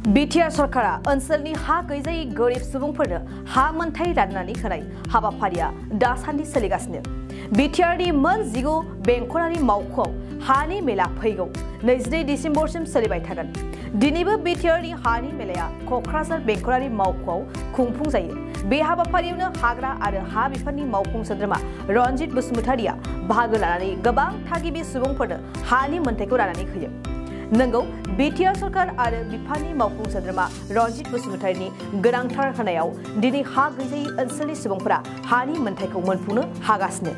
BTR सरकारा ओनसोलनि हा गैजायै गोरिब सुबुंफोरनो हा मोनथाय राननानै होनाय हाबाफारिया दासान्दि सोलिगासिनो। बिटिआरनि मोन 19 बेंखनारि मावख'आव हानि मेला फैगौ 22 डिसेम्बरसिम सोलिबाय थागोन। दिनैबो बिटिआरनि हानि मेलाया क'क्राझार बेंखनारि मावख'आव खुंफुंजायो। बे हाबाफारियावनो हाग्रा आरो हा बिफाननि मावफुं सोद्रोमा रनजित बसुमतारिया बाहागो लानानै गोबां थागिबि सुबुंफोरनो हानि मोनथायखौ राननानै होयो। नंगौ, बिटिआर सरकार आरो बिफाननि मावफुं सोद्रोमा रनजित बसुमतारिनि गोनांथार होनायाव दिनै हा गैजायै ओनसोलनि सुबुंफोरा हानि मोनथायखौ मोनफुंनो हागासिनो।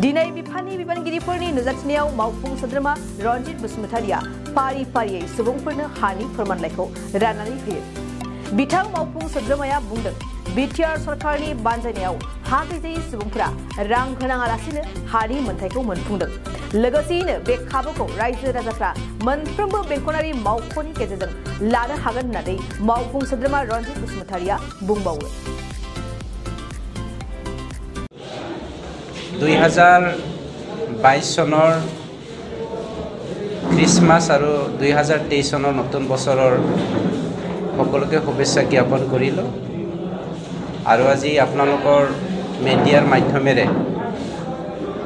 दिनै बिफाननि बिबानगिरिफोरनि नुजाथिनायाव मावफुं सोद्रोमा रनजित बसुमतारिया फारि फारियै सुबुंफोरनो हानि फोरमानलाइखौ राननानै होयो। बिथां मावफुं सोद्रोमाया बुंदों, बिटिआर सरकारनि बानजायनायाव हा गैजायै सुबुंफोरा रां होनाङालासिनो हानि मोनथायखौ मोनफुंदों। लोगोसेयैनो बे खाबुखौ रायजो राजाफ्रा मोनफ्रोमबो बेंखनारि मावख'नि गेजेरजों लानो हागोन होननानै मावफुं सोद्रोमा रनजित बसुमतारिया बुंबावो। 2022 চনৰ খ্ৰীষ্টমাছ আৰু 2023 চনৰ নতুন বছৰৰ সকলোকে শুভেচ্ছা জ্ঞাপন কৰিলোঁ। আৰু আজি আপোনালোকৰ মিডিয়াৰ মাধ্যমেৰে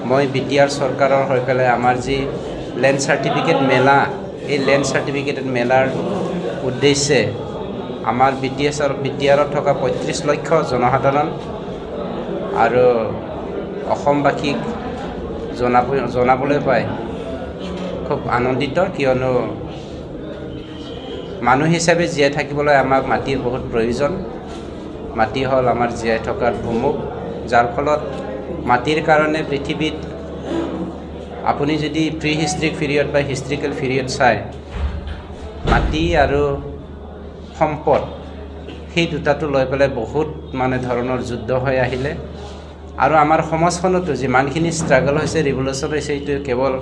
মই বিটিআৰ চৰকাৰৰ হৈ পেলাই আমাৰ যি লেণ্ড চাৰ্টিফিকেট মেলা, এই লেণ্ড চাৰ্টিফিকেট মেলাৰ উদ্দেশ্যে আমাৰ বিটিআৰত থকা 35 লক্ষ জনসাধাৰণ আৰু অসমবাসীক জনাবলৈ পাই খুব আনন্দিত, কিয়নো মানুহ হিচাপে জীয়াই থাকিবলৈ আমাক মাটিৰ বহুত প্ৰয়োজন। মাটি হ'ল আমাৰ জীয়াই থকাৰ ভূমুক, যাৰ ফলত মাটিৰ কাৰণে পৃথিৱীত আপুনি যদি প্ৰি হিষ্ট্ৰিক পিৰিয়ড বা হিষ্ট্ৰিকেল পিৰিয়ড চায়, মাটি আৰু সম্পদ সেই দুটাটো লৈ পেলাই বহুত ধৰণৰ যুদ্ধ হৈ আহিলে। আৰু আমাৰ সমাজখনতো যিমানখিনি ষ্ট্ৰাগল হৈছে, ৰিভলিউশ্যন হৈছে, এইটো কেৱল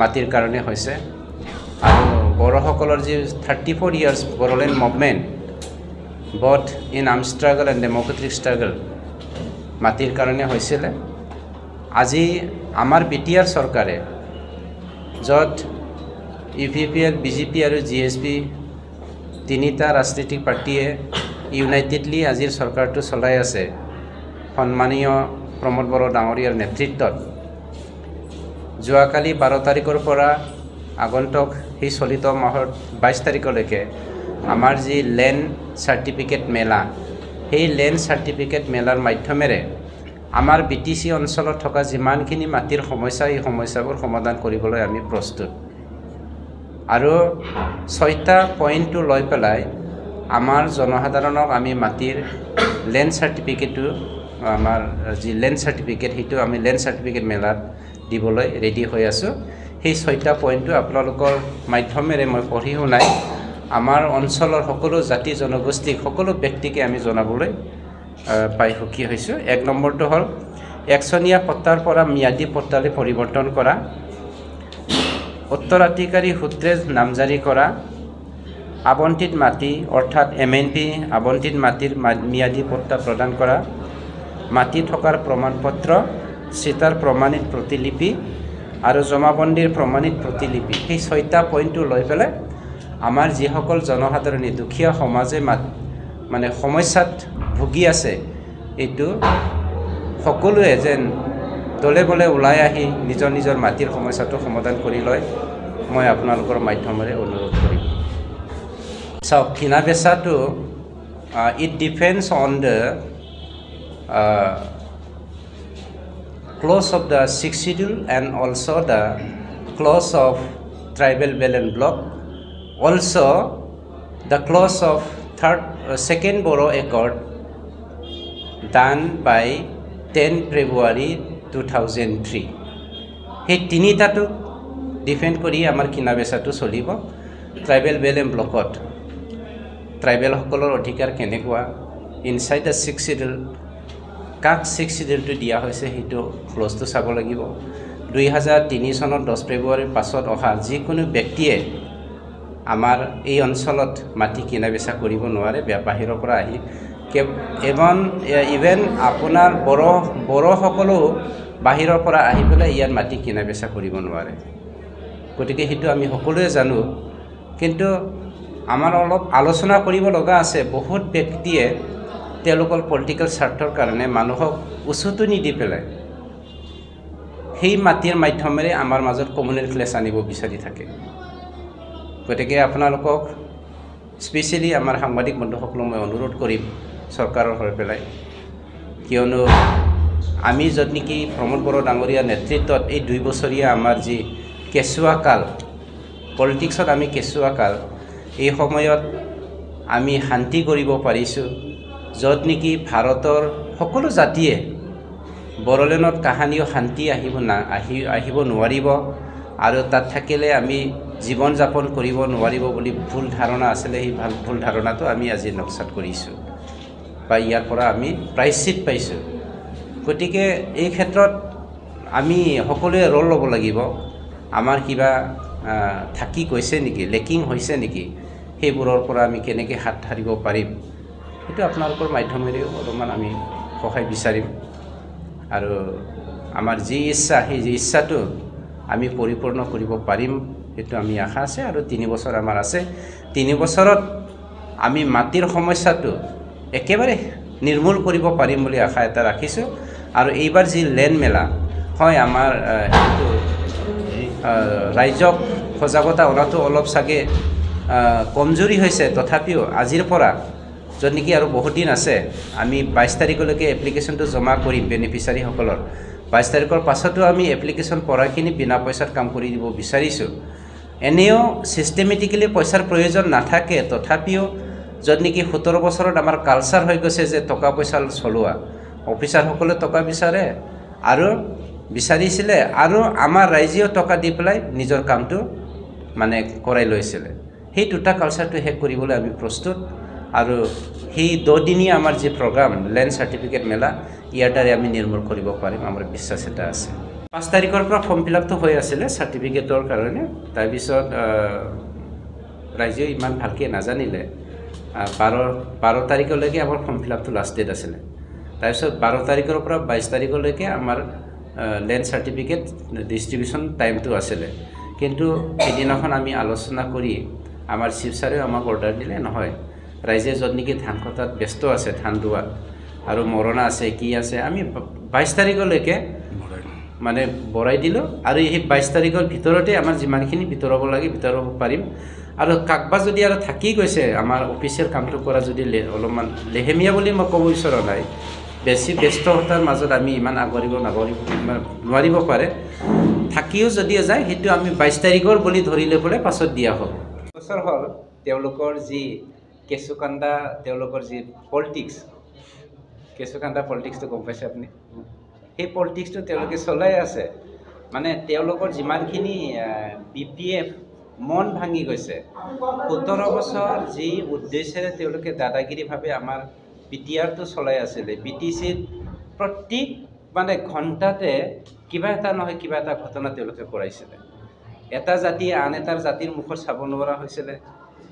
মাটিৰ কাৰণে হৈছে। আৰু বড়োসকলৰ যি 34 years Bodoland movement, both in armed struggle and democratic struggle, মাটিৰ কাৰণে হৈছিলে। আজি আমাৰ বিটিআৰ চৰকাৰে, য'ত ইউপিপিএল, বিজেপি আৰু জিএছপি তিনিটা ৰাজনৈতিক পাৰ্টীয়ে ইউনাইটেডলি আজিৰ চৰকাৰটো চলাই আছে, সন্মানীয় প্ৰমোদ বড়ো ডাঙৰীয়াৰ নেতৃত্বত। যোৱাকালি 12 তাৰিখৰ পৰা আগন্তুক সেই চলিত মাহৰ 22 তাৰিখলৈকে আমাৰ যি লেণ্ড চাৰ্টিফিকেট মেলা, সেই লেণ্ড চাৰ্টিফিকেট মেলাৰ মাধ্যমেৰে আমাৰ বিটিচি অঞ্চলত থকা যিমানখিনি মাটিৰ সমস্যা, এই সমস্যাবোৰ সমাধান কৰিবলৈ আমি প্ৰস্তুত। আৰু 6টা পইণ্টটো লৈ পেলাই আমাৰ জনসাধাৰণক আমি মাটিৰ লেণ্ড চাৰ্টিফিকেটটো, আমাৰ যি লেণ্ড চাৰ্টিফিকেট, সেইটো আমি লেণ্ড চাৰ্টিফিকেট মেলাত দিবলৈ ৰেডি হৈ আছোঁ। সেই 6টা পইণ্টটো আপোনালোকৰ মাধ্যমেৰে মই পঢ়ি শুনাই আমাৰ অঞ্চলৰ সকলো জাতি জনগোষ্ঠীক, সকলো ব্যক্তিকে আমি জনাবলৈ পাই সুখী হৈছোঁ। 1 নম্বৰটো হ'ল একচনীয়া পট্টাৰ পৰা ম্যাদী পট্টালৈ পৰিৱৰ্তন কৰা, উত্তৰাধিকাৰী সূত্ৰে নামজাৰি কৰা, আবণ্টিত মাটি অৰ্থাৎ MNP আবণ্টিত মাটিৰ ম্যাদী পট্টা প্ৰদান কৰা, মাটি থকাৰ প্ৰমাণপত্ৰ, চিটাৰ প্ৰমাণিত প্ৰতিলিপি আৰু জমাবন্দীৰ প্ৰমাণিত প্ৰতিলিপি। সেই 6টা পইণ্টটো লৈ পেলাই আমাৰ যিসকল জনসাধাৰণে, দুখীয়া সমাজে সমস্যাত ভুগি আছে, এইটো সকলোৱে যেন দলে বলে ওলাই আহি নিজৰ নিজৰ মাটিৰ সমস্যাটো সমাধান কৰি লয়, মই আপোনালোকৰ মাধ্যমেৰে অনুৰোধ কৰিম। চাওক, কিনা বেচাটো it depends on the clause of the 6th schedule and also the clause of tribal bell and block, also the clause of 2nd Borough Accord done by 10 February 2003. সেই তিনিটাটোক ডিপেণ্ড কৰি আমাৰ কিনা বেচাটো চলিব। ট্ৰাইবেল বেল এণ্ড ব্লকত ট্ৰাইবেলসকলৰ অধিকাৰ কেনেকুৱা, inside the 6th schedule কাক 6th schedule দিয়া হৈছে, সেইটো ক্লজটো চাব লাগিব। 2003 চনত 10 ফেব্ৰুৱাৰীৰ পাছত অহা যিকোনো ব্যক্তিয়ে আমাৰ এই অঞ্চলত মাটি কিনা বেচা কৰিব নোৱাৰে, বাহিৰৰ পৰা আহি। ইভেন আপোনাৰ বড়োসকলেও বাহিৰৰ পৰা আহি পেলাই ইয়াত মাটি কিনা বেচা কৰিব নোৱাৰে। গতিকে সেইটো আমি সকলোৱে জানো। কিন্তু আমাৰ অলপ আলোচনা কৰিব লগা আছে। বহুত ব্যক্তিয়ে তেওঁলোকৰ পলিটিকেল স্বাৰ্থৰ কাৰণে মানুহক উচুটো নিদি পেলাই সেই মাটিৰ মাধ্যমেৰে আমাৰ মাজত কমিউনেল ক্লেছ আনিব বিচাৰি থাকে। গতিকে আপোনালোকক স্পেচিয়েলি আমাৰ সাংবাদিক বন্ধুসকলক মই অনুৰোধ কৰিম চৰকাৰৰ হৈ পেলাই, কিয়নো আমি য'ত নেকি প্ৰমোদ বড়ো ডাঙৰীয়াৰ নেতৃত্বত এই 2 বছৰীয়া আমাৰ যি কেঁচুৱা কাল, পলিটিক্সত আমি কেঁচুৱা কাল, এই সময়ত আমি শান্তি কৰিব পাৰিছোঁ, য'ত নেকি ভাৰতৰ সকলো জাতিয়ে বড়োলেণ্ডত কাহানিও শান্তি আহিব নোৱাৰিব আৰু তাত থাকিলে আমি জীৱন যাপন কৰিব নোৱাৰিব বুলি ভুল ধাৰণা আছিলে। সেই ভুল ধাৰণাটো আমি আজি নক্সাত কৰিছোঁ বা ইয়াৰ পৰা আমি প্ৰায়শ্চিত পাইছোঁ। গতিকে এই ক্ষেত্ৰত আমি সকলোৱে ৰোল ল'ব লাগিব। আমাৰ কিবা থাকি গৈছে নেকি, লেকিং হৈছে নেকি, সেইবোৰৰ পৰা আমি কেনেকৈ হাত সাৰিব পাৰিম, সেইটো আপোনালোকৰ মাধ্যমেৰেও অলপমান আমি সহায় বিচাৰিম। আৰু আমাৰ যি ইচ্ছা, সেই ইচ্ছাটো আমি পৰিপূৰ্ণ কৰিব পাৰিম, সেইটো আমি আশা আছে। আৰু 3 বছৰ আমাৰ আছে। 3 বছৰত আমি মাটিৰ সমস্যাটো একেবাৰে নিৰ্মূল কৰিব পাৰিম বুলি আশা এটা ৰাখিছোঁ। আৰু এইবাৰ যি লেণ্ড মেলা হয়, আমাৰ সেইটো ৰাইজক সজাগতা অনাটো অলপ চাগে কমজুৰি হৈছে। তথাপিও আজিৰ পৰা য'ত নেকি আৰু বহুত দিন আছে, আমি 22 তাৰিখলৈকে এপ্লিকেশ্যনটো জমা কৰিম বেনিফিচাৰীসকলৰ। 22 তাৰিখৰ পাছতো আমি এপ্লিকেশ্যন পঢ়াখিনি বিনা পইচাত কাম কৰি দিব বিচাৰিছোঁ। এনেও ছিষ্টেমেটিকেলি পইচাৰ প্ৰয়োজন নাথাকে, তথাপিও য'ত নেকি 17 বছৰত আমাৰ কালচাৰ হৈ গৈছে যে টকা পইচা চলোৱা, অফিচাৰসকলে টকা বিচাৰে আৰু বিচাৰিছিলে, আৰু আমাৰ ৰাইজেও টকা দি পেলাই নিজৰ কামটো মানে কৰাই লৈছিলে। সেই 2টা কালচাৰটো শেষ কৰিবলৈ আমি প্ৰস্তুত। আৰু সেই 2 দিনীয়া আমাৰ যি প্ৰগ্ৰাম লেণ্ড চাৰ্টিফিকেট মেলা, ইয়াৰ দ্বাৰা আমি নিৰ্মূল কৰিব পাৰিম, আমাৰ বিশ্বাস এটা আছে। 5 তাৰিখৰ পৰা ফৰ্ম ফিলাপটো হৈ আছিলে চাৰ্টিফিকেটৰ কাৰণে। তাৰপিছত ৰাইজেও ইমান ভালকৈ নাজানিলে। 12 তাৰিখলৈকে আমাৰ ফৰ্ম ফিলাপটো লাষ্ট ডেট আছিলে। তাৰপিছত 12 তাৰিখৰ পৰা 22 তাৰিখলৈকে আমাৰ লেণ্ড চাৰ্টিফিকেট ডিষ্ট্ৰিবিউশ্যন টাইমটো আছিলে। কিন্তু সেইদিনাখন আমি আলোচনা কৰি আমাৰ চিফ ছাৰেও আমাক অৰ্ডাৰ দিলে, নহয়, ৰাইজে য'ত নেকি ধান কটাত ব্যস্ত আছে, ধান ৰোৱাত আৰু মৰণা আছে, কি আছে, আমি 22 তাৰিখলৈকে মানে বঢ়াই দিলোঁ। আৰু এই 22 তাৰিখৰ ভিতৰতে আমাৰ যিমানখিনি ভিতৰাব লাগে ভিতৰাব পাৰিম। আৰু কাকবা যদি আৰু থাকি গৈছে আমাৰ অফিচিয়েল কামটো কৰা যদি অলপমান লেহেমীয়া বুলি মই ক'ব বিচৰা নাই, বেছি ব্যস্ততাৰ মাজত আমি ইমান আগবাঢ়িব নোৱাৰিব পাৰে, থাকিও যদি যায় সেইটো আমি 22 তাৰিখৰ বুলি ধৰি লৈ পেলাই পাছত দিয়া হ'ব। বছৰ হ'ল তেওঁলোকৰ যি কেঁচুকান্দা, তেওঁলোকৰ যি পলিটিক্স, কেঁচুকান্দা পলিটিক্সটো গম পাইছে আপুনি? সেই পলিটিক্সটো তেওঁলোকে চলাই আছে। মানে তেওঁলোকৰ যিমানখিনি BPF মন ভাঙি গৈছে, 17 বছৰ যি উদ্দেশ্যেৰে তেওঁলোকে দাদাগিৰিভাৱে আমাৰ PTRটো চলাই আছিলে, BTCত প্ৰত্যেক মানে ঘণ্টাতে কিবা এটা নহয় কিবা এটা ঘটনা তেওঁলোকে কৰাইছিলে। এটা জাতিয়ে আন এটাৰ জাতিৰ মুখত চাব নোৱাৰা হৈছিলে,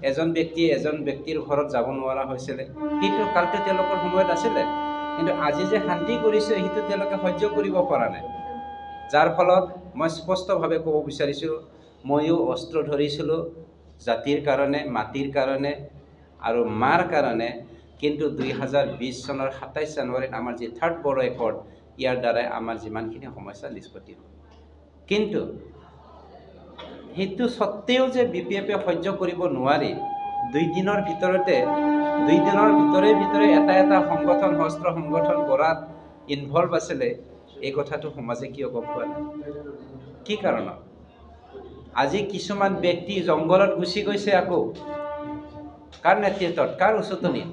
এজন ব্যক্তিয়ে এজন ব্যক্তিৰ ঘৰত যাব নোৱাৰা হৈছিলে। সেইটো কালটো তেওঁলোকৰ সময়ত আছিলে। কিন্তু আজি যে শান্তি কৰিছে সেইটো তেওঁলোকে সহ্য কৰিব পৰা নাই। যাৰ ফলত মই স্পষ্টভাৱে ক'ব বিচাৰিছোঁ, ময়ো অস্ত্ৰ ধৰিছিলোঁ জাতিৰ কাৰণে, মাটিৰ কাৰণে আৰু মাৰ কাৰণে। কিন্তু 2020 চনৰ 27 জানুৱাৰীত আমাৰ যি 3rd বড়ো একৰ্ড, ইয়াৰ দ্বাৰাই আমাৰ যিমানখিনি সমস্যা নিষ্পত্তি হ'ল। কিন্তু সেইটো সত্ত্বেও যে BPFে সহ্য কৰিব নোৱাৰি 2 দিনৰ ভিতৰে এটা সংগঠন, সশস্ত্ৰ সংগঠন গঢ়াত ইনভলভ আছিলে, এই কথাটো সমাজে কিয় গম পোৱা নাই? কি কাৰণত? আজি কিছুমান ব্যক্তি জংঘলত গুচি গৈছে আকৌ, কাৰ নেতৃত্বত, কাৰ উচতনিত,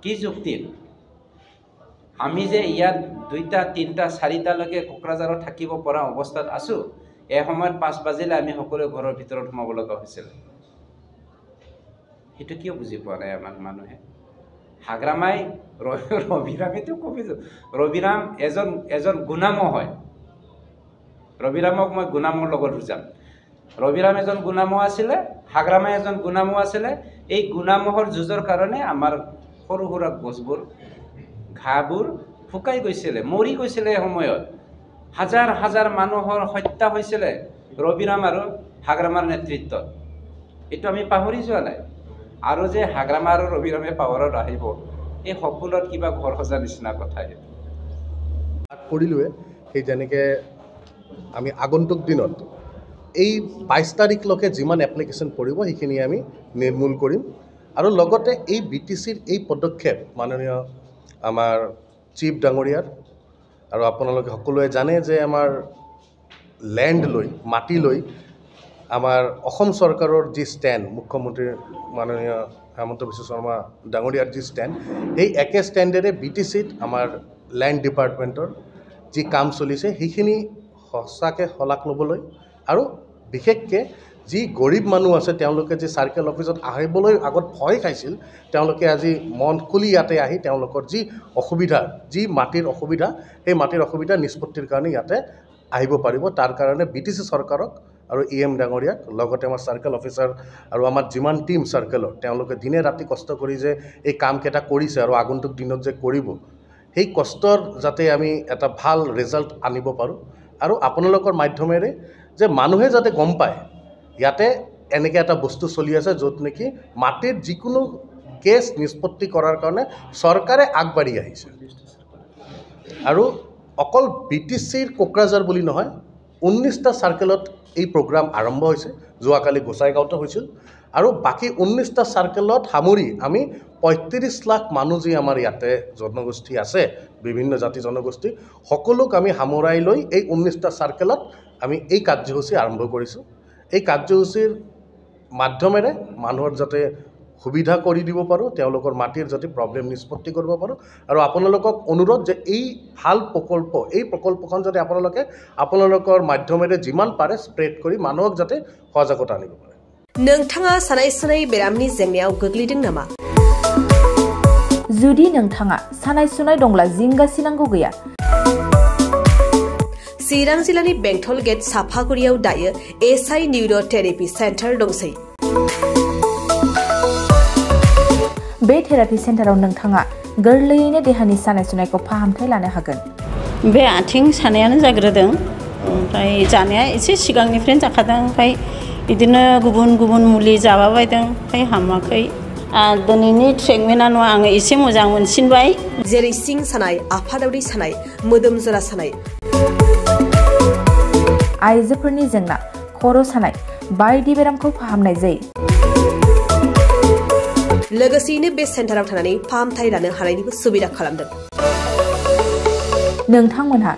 কি যুক্তিত? আমি যে ইয়াত 2টা 3টা 4টালৈকে কোকৰাঝাৰত থাকিব পৰা অৱস্থাত আছোঁ, এই সময়ত 5 বাজিলে আমি সকলোৱে ঘৰৰ ভিতৰত সোমাব লগা হৈছিল। সেইটো কিয় বুজি পোৱা নাই আমাৰ মানুহে? হাগ্ৰামাই ৰবিৰামেতো কবিছোঁ, ৰবিৰাম এজন গুণামো হয়। ৰবিৰামক মই গুণামৰ লগত বুজাম। ৰবিৰাম এজন গুণামো আছিলে, হাগ্ৰামাই এজন গুণামো আছিলে। এই গুণামহৰ যুঁজৰ কাৰণে আমাৰ সৰু সুৰা গছবোৰ, ঘাঁহবোৰ শুকাই গৈছিলে, মৰি গৈছিলে। সময়ত হাজাৰ হাজাৰ মানুহৰ হত্যা হৈছিলে ৰবিৰাম আৰু হাগ্ৰামাৰ নেতৃত্বত। এইটো আমি পাহৰি যোৱা নাই। আৰু যে হাগ্ৰামা আৰু ৰবিৰামে পাৱাৰত আহিব এই সকলোত কিবা ঘৰ সজা নিচিনা কথা কৰিলোৱে সেই যেনেকৈ আমি আগন্তুক দিনত এই 22 তাৰিখলৈকে যিমান এপ্লিকেশ্যন পৰিব সেইখিনি আমি নিৰ্মূল কৰিম আৰু লগতে এই BTCৰ এই পদক্ষেপ মাননীয় আমাৰ চিফ ডাঙৰীয়াৰ আৰু আপোনালোকে সকলোৱে জানে যে আমাৰ ল্যান্ড লৈ মাটি লৈ আমাৰ অসম চৰকাৰৰ যি ষ্টেণ্ড মুখ্যমন্ত্ৰী মাননীয় হেমন্ত বিশ্ব শৰ্মা ডাঙৰীয়াৰ যি ষ্টেণ্ড সেই একে ষ্টেণ্ডেৰে BTCত আমাৰ ল্যান্ড ডিপাৰ্টমেণ্টৰ যি কাম চলিছে সেইখিনি সঁচাকৈ শলাগ ল'বলৈ আৰু বিশেষকৈ যি গৰীব মানুহ আছে তেওঁলোকে যি চাৰ্কেল অফিচত আহিবলৈ আগত ভয় খাইছিল তেওঁলোকে আজি মন খুলি ইয়াতে আহি তেওঁলোকৰ যি অসুবিধা যি মাটিৰ অসুবিধা সেই মাটিৰ অসুবিধা নিষ্পত্তিৰ কাৰণে ইয়াতে আহিব পাৰিব তাৰ কাৰণে BTC চৰকাৰক আৰু EM ডাঙৰীয়াক লগতে আমাৰ চাৰ্কেল অফিচাৰ আৰু আমাৰ যিমান টিম চাৰ্কেলৰ তেওঁলোকে দিনে ৰাতি কষ্ট কৰি যে এই কামকেইটা কৰিছে আৰু আগন্তুক দিনত যে কৰিব সেই কষ্টৰ যাতে আমি এটা ভাল ৰিজাল্ট আনিব পাৰোঁ আৰু আপোনালোকৰ মাধ্যমেৰে যে মানুহে যাতে গম পায় ইয়াতে এনেকৈ এটা বস্তু চলি আছে য'ত নেকি মাটিৰ যিকোনো কেছ নিষ্পত্তি কৰাৰ কাৰণে চৰকাৰে আগবাঢ়ি আহিছে আৰু অকল BTCৰ কোকৰাঝাৰ বুলি নহয় 19টা চাৰ্কেলত এই প্ৰগ্ৰাম আৰম্ভ হৈছে যোৱাকালি গোসাইগাঁৱতে হৈছিল আৰু বাকী 19টা চাৰ্কেলত সামৰি আমি 35 লাখ মানুহ যি আমাৰ ইয়াতে জনগোষ্ঠী আছে বিভিন্ন জাতি জনগোষ্ঠী সকলোক আমি সামৰাই লৈ এই 19টা চাৰ্কেলত আমি এই কাৰ্যসূচী আৰম্ভ কৰিছোঁ এই কাৰ্যসূচীৰ মাধ্যমেৰে মানুহৰ যাতে সুবিধা কৰি দিব পাৰোঁ তেওঁলোকৰ মাটিৰ যাতে প্ৰব্লেম নিষ্পত্তি কৰিব পাৰোঁ আৰু আপোনালোকক অনুৰোধ যে এই ভাল প্ৰকল্প এই প্ৰকল্পখন যাতে আপোনালোকৰ মাধ্যমেৰে যিমান পাৰে স্প্ৰেড কৰি মানুহক যাতে সজাগতা আনিব পাৰে नोंथाङा सानाय सुनाय बेरामनि जेंनायाव गोग्लैदों नामा जुदि नोंथाङा सानाय सुनाय दंब्ला जिंगासिनांगौ गैया चिरां जिल्लानि बेंटल गेट साफागुरियाव दायो SI निउर'थेरापि सेन्टार दंसै बे थेरापि सेन्टाराव नोंथाङा गोरलैयैनो देहानि सानाय सुनायखौ फाहामथाय लानो हागोन बे आथिं सानायानो जाग्रोदों ओमफ्राय जानाया एसे सिगांनिफ्रायनो जाखादों ओमफ्राय बिदिनो गुबुन गुबुन मुलि जाबाबायदों ओमफ्राय हामाखै दिनैनि ट्रिटमेन्टआ आङो एसे मोजां मोनसिनबाय जेरै सिं सानाय आफादावरि सानाय मोदोम जरा सानाय आइजोफोरनि जेंना खर' सानाय बायदि बेरामखौ फाहामनाय जायो लोगोसेयैनो बे सेन्टाराव थानानै फाहामथाय लानो हानायनिबो सुबिदा खालामदों नोंथांमोनहा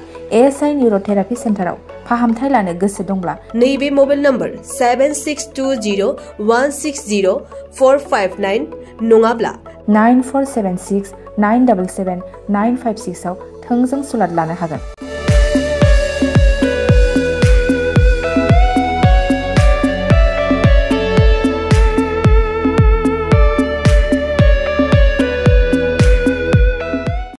SI निउर'थेरापि सेन्टाराव फाहामथाय लानो गोसो दंब्ला नैबे मबाइल नम्बर 7620160459 नङाब्ला 9476977956 आव थोंजों सुलाद लानो हागोन